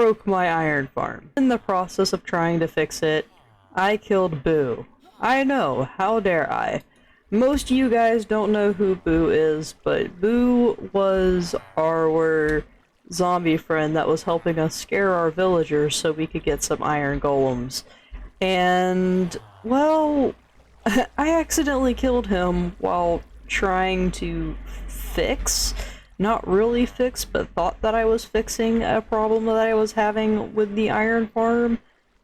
broke my iron farm. In the process of trying to fix it, I killed Boo. I know, how dare I? Most of you guys don't know who Boo is, but Boo was our zombie friend that was helping us scare our villagers so we could get some iron golems. And, well, I accidentally killed him while trying to fix, not really fix, but thought that I was fixing a problem that I was having with the iron farm.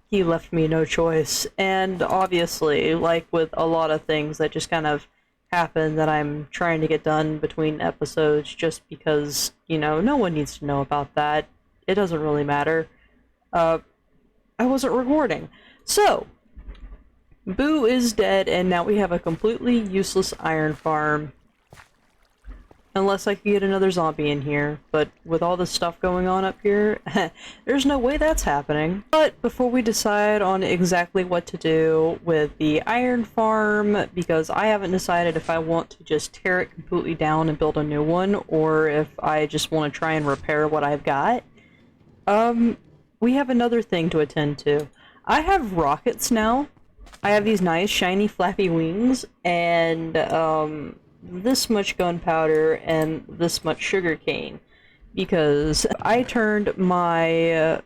He left me no choice, and obviously, like with a lot of things that just kind of happen that I'm trying to get done between episodes just because, you know, no one needs to know about that. It doesn't really matter. I wasn't recording. So, Boo is dead, and now we have a completely useless iron farm. Unless I can get another zombie in here, but with all this stuff going on up here, there's no way that's happening. But before we decide on exactly what to do with the iron farm, because I haven't decided if I want to just tear it completely down and build a new one, or if I just want to try and repair what I've got, we have another thing to attend to. I have rockets now. I have these nice shiny flappy wings, and this much gunpowder and this much sugarcane, because I turned my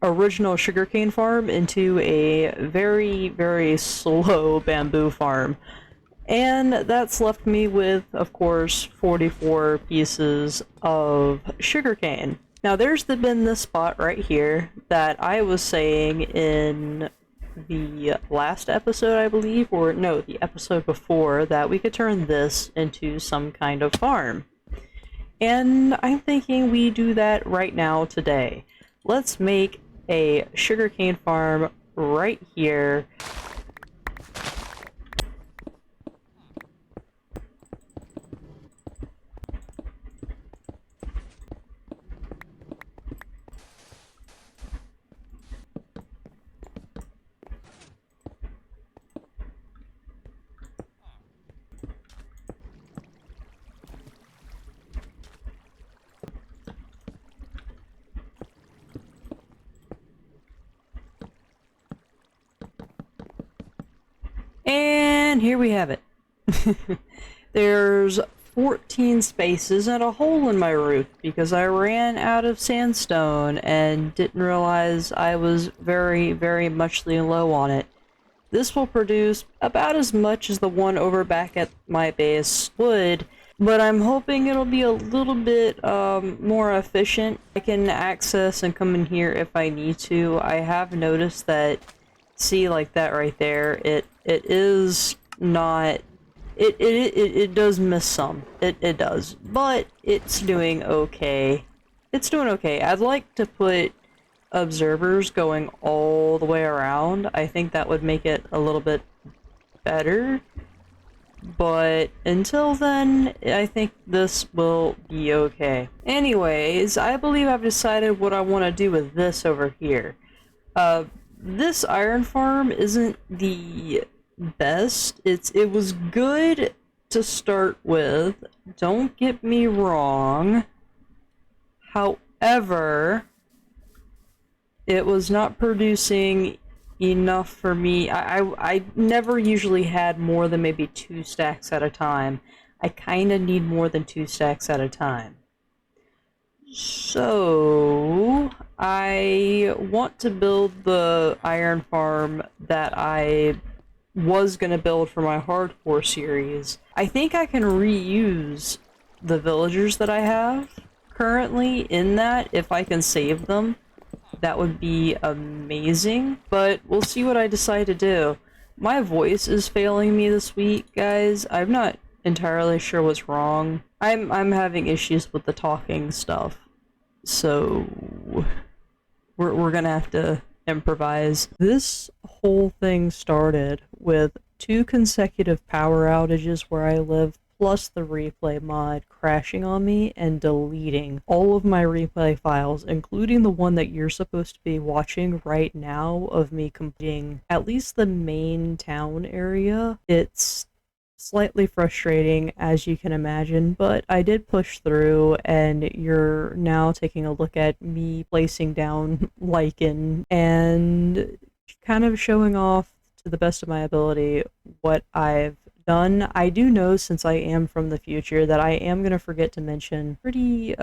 original sugarcane farm into a very, very slow bamboo farm. And that's left me with, of course, 44 pieces of sugarcane. Now there's been this spot right here that I was saying in the last episode, I believe, or no, the episode before, that we could turn this into some kind of farm. And I'm thinking we do that right now today. Let's make a sugarcane farm right here. And here we have it. There's 14 spaces and a hole in my roof because I ran out of sandstone and didn't realize I was very, very muchly low on it. This will produce about as much as the one over back at my base would, but I'm hoping it'll be a little bit more efficient. I can access and come in here if I need to. I have noticed that, see, like that right there, it is not, it does miss some. It does, but it's doing okay. It's doing okay. I'd like to put observers going all the way around. I think that would make it a little bit better. But until then, I think this will be okay. Anyways, I believe I've decided what I want to do with this over here. This iron farm isn't the best. It was good to start with. Don't get me wrong. However, it was not producing enough for me. I never usually had more than maybe 2 stacks at a time. I kind of need more than 2 stacks at a time. So, I want to build the iron farm that I was going to build for my hardcore series. I think I can reuse the villagers that I have currently in that if I can save them. That would be amazing, but we'll see what I decide to do. My voice is failing me this week, guys. I'm not entirely sure what's wrong. I'm having issues with the talking stuff, so we're gonna have to improvise. This whole thing started with 2 consecutive power outages where I live, plus the replay mod crashing on me and deleting all of my replay files, including the one that you're supposed to be watching right now of me completing at least the main town area. It's slightly frustrating, as you can imagine, but I did push through, and you're now taking a look at me placing down lichen and kind of showing off to the best of my ability what I've done. I do know, since I am from the future, that I am going to forget to mention pretty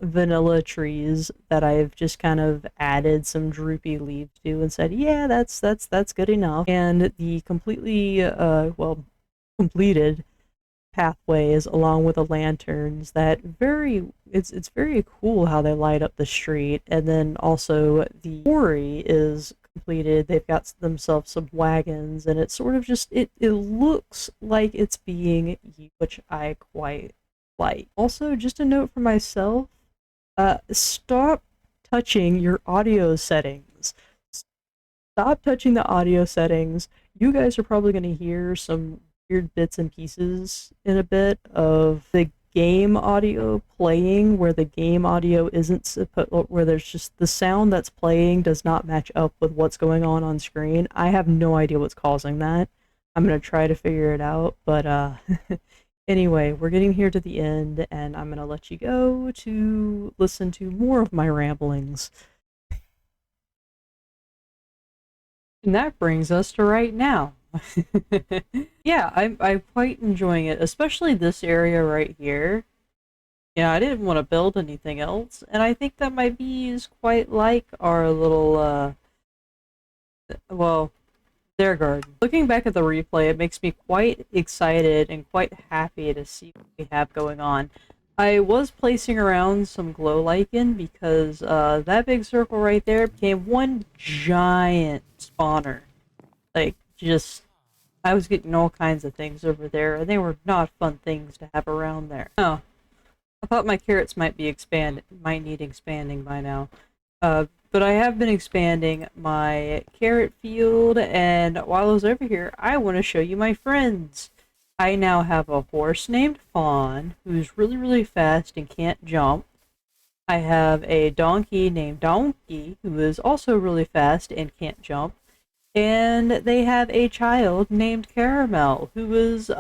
vanilla trees that I've just kind of added some droopy leaves to and said, yeah, that's good enough. And the completely well, completed pathways along with the lanterns, that it's very cool how they light up the street. And then also the quarry is completed. They've got themselves some wagons, and it's sort of just it looks like it's being used, which I quite like. Also, just a note for myself, stop touching your audio settings. Stop touching the audio settings. You guys are probably going to hear some weird bits and pieces in a bit of the game audio playing, where the game audio isn't supposed, where there's just the sound that's playing does not match up with what's going on screen. I have no idea what's causing that. I'm gonna try to figure it out, but anyway, we're getting here to the end, and I'm gonna let you go to listen to more of my ramblings. And that brings us to right now. Yeah, I'm quite enjoying it, especially this area right here. Yeah, I didn't want to build anything else, and I think that my bees quite like our little, well, their garden. Looking back at the replay, it makes me quite excited and quite happy to see what we have going on. I was placing around some glow lichen because, that big circle right there became one giant spawner. Like, just, I was getting all kinds of things over there, and they were not fun things to have around there. Oh, I thought my carrots might need expanding by now. But I have been expanding my carrot field, and while I was over here, I want to show you my friends. I now have a horse named Fawn, who's really, really fast and can't jump. I have a donkey named Donkey, who is also really fast and can't jump. And they have a child named Caramel, who is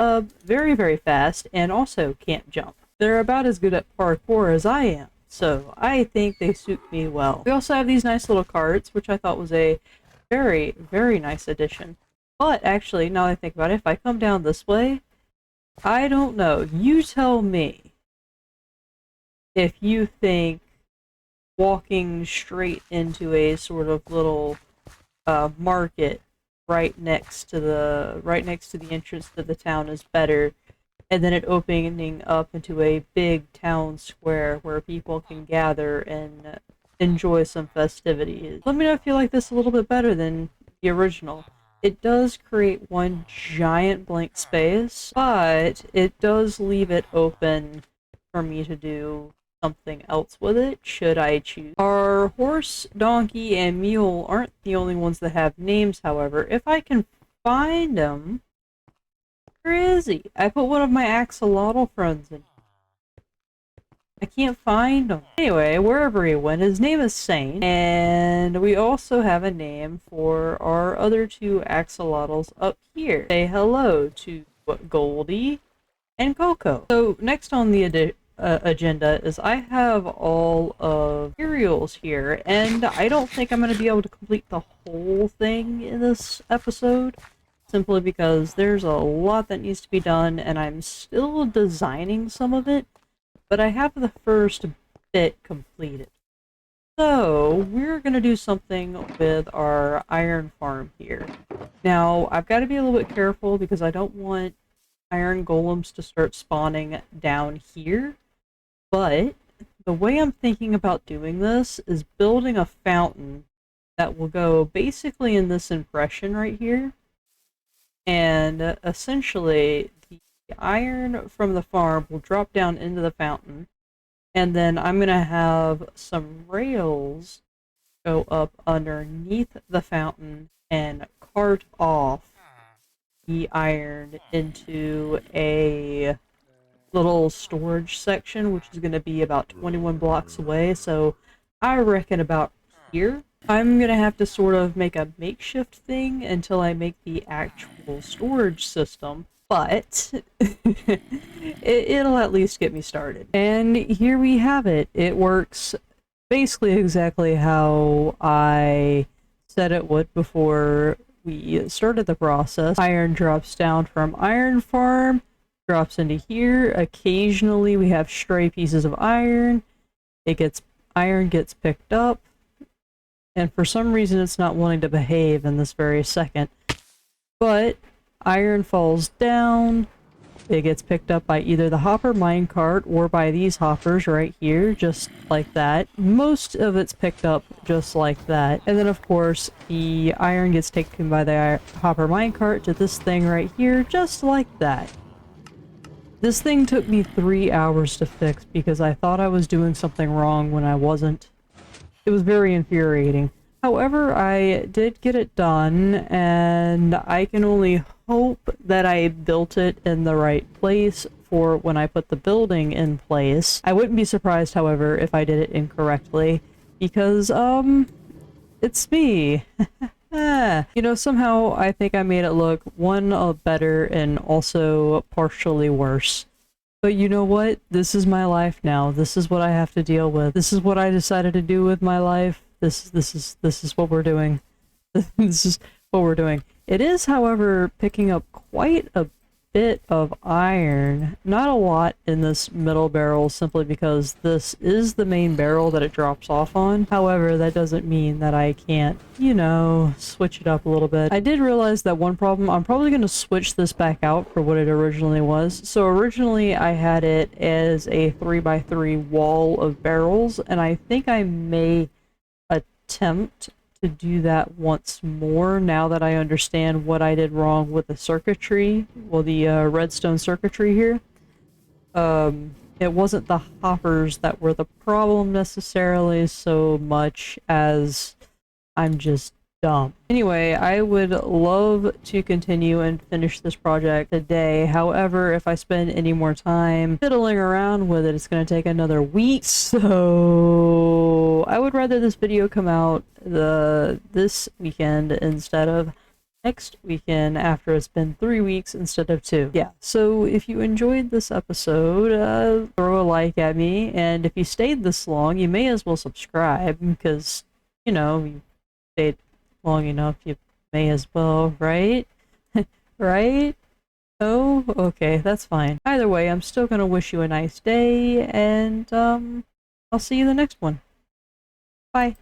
very, very fast and also can't jump. They're about as good at parkour as I am, so I think they suit me well. We also have these nice little carts, which I thought was a very, very nice addition. But actually, now that I think about it, if I come down this way, I don't know. You tell me if you think walking straight into a sort of little market right next to the entrance to the town is better, and then it opening up into a big town square where people can gather and enjoy some festivities. Let me know if you like this a little bit better than the original. It does create one giant blank space, but it does leave it open for me to do something else with it, should I choose. Our horse, donkey, and mule aren't the only ones that have names, however. If I can find them... Crazy! I put one of my axolotl friends in. I can't find him. Anyway, wherever he went, his name is Saint, and we also have a name for our other two axolotls up here. Say hello to Goldie and Coco. So, next on the agenda is I have all of materials here, and I don't think I'm going to be able to complete the whole thing in this episode, simply because there's a lot that needs to be done, and I'm still designing some of it, but I have the first bit completed. So, we're going to do something with our iron farm here. Now, I've got to be a little bit careful because I don't want iron golems to start spawning down here, but the way I'm thinking about doing this is building a fountain that will go basically in this impression right here, and essentially the iron from the farm will drop down into the fountain, and then I'm going to have some rails go up underneath the fountain and cart off the iron into a little storage section, which is going to be about 21 blocks away, so I reckon about here. I'm going to have to sort of make a makeshift thing until I make the actual storage system, but it'll at least get me started. And here we have it. It works basically exactly how I said it would before we started the process. Iron drops down from iron farm, drops into here. Occasionally we have stray pieces of iron. Iron gets picked up, and for some reason it's not wanting to behave in this very second. But iron falls down. It gets picked up by either the hopper minecart or by these hoppers right here, just like that. Most of it's picked up just like that. And then of course, the iron gets taken by the hopper minecart to this thing right here, just like that. This thing took me 3 hours to fix because I thought I was doing something wrong when I wasn't. It was very infuriating. However, I did get it done, and I can only hope that I built it in the right place for when I put the building in place. I wouldn't be surprised, however, if I did it incorrectly, because, it's me. You know, somehow I think I made it look, better and also partially worse. But you know what? This is my life now. This is what I have to deal with. This is what I decided to do with my life. This is what we're doing. This is what we're doing. It is, however, picking up quite a bit of iron. Not a lot in this middle barrel, simply because this is the main barrel that it drops off on. However, that doesn't mean that I can't, you know, switch it up a little bit. I did realize that one problem. I'm probably going to switch this back out for what it originally was. So originally I had it as a 3x3 wall of barrels, and I think I may attempt to do that once more now that I understand what I did wrong with the circuitry, well, the redstone circuitry here. It wasn't the hoppers that were the problem necessarily so much as I'm just dumb. Anyway, I would love to continue and finish this project today. However, if I spend any more time fiddling around with it, it's going to take another week. So I would rather this video come out this weekend instead of next weekend, after it's been 3 weeks instead of 2. Yeah, so if you enjoyed this episode, throw a like at me, and if you stayed this long, you may as well subscribe, because, you know, you stayed long enough, you may as well, right? Right? Oh, okay, that's fine. Either way, I'm still gonna wish you a nice day, and, I'll see you in the next one. Bye.